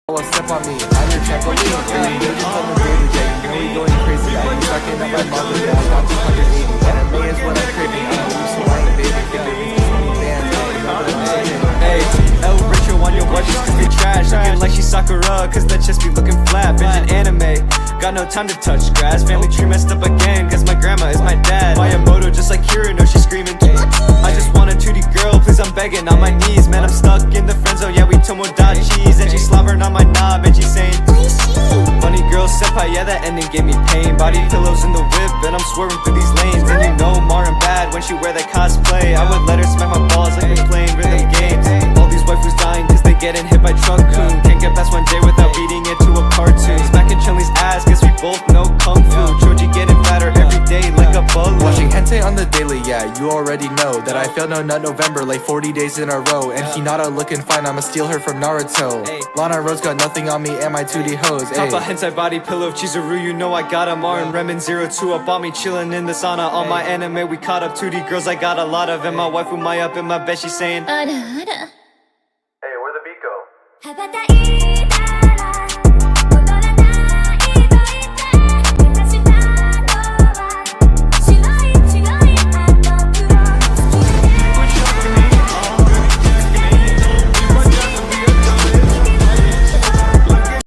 Well, step on me, I'm your trampoline. Hey, you just on the daily, yeah, you know we going crazy. Yeah, you sucking at my mother, yeah, I got 280. Anime is what I'm craving. I'm used to lying, baby. Figure me some new bands, yeah, you know what I'm saying. Hey, El Richo on your watch, just be trash. Looking like she's Sakura, cause that just be looking flat. Binging anime, got no time to touch grass. Family tree messed up again, cause my grandma is my dad. Miyamoto just like Kira, no, she's screaming. I just want a 2D girl, please, I'm begging on my knees. Man, I'm stuck in the friend zone, yeah, we Tomodachi's. And she's slobbering on my knob, and she's saying, funny girl, senpai, yeah, that ending gave me pain. Body pillows in the whip, and I'm swerving through these lanes. And you know Marin bad when she wear that cosplay. I would let her smack my balls like we're playing rhythm games. All these waifus dying cause they getting hit by truck coon. Can't get past one day without beating it to a cartoon. Smacking Chun-Li's ass cause we both know kung fu. Choji getting fatter every day like a balloon. Watching hentai on the daily, yeah, you already know that I failed no nut November like 40 days in a row. And Hinata looking fine, I'ma steal her from Naruto. Lana Rose got nothing on me and my 2D hoes. Top a hentai body pillow, Chizuru, you know I got 'em. Marin, Remen, 02 up on me, chillin' in the sauna. On my anime, we caught up 2D girls, I got a lot of. And my wife with my up in my bed, she's saying, Ara ara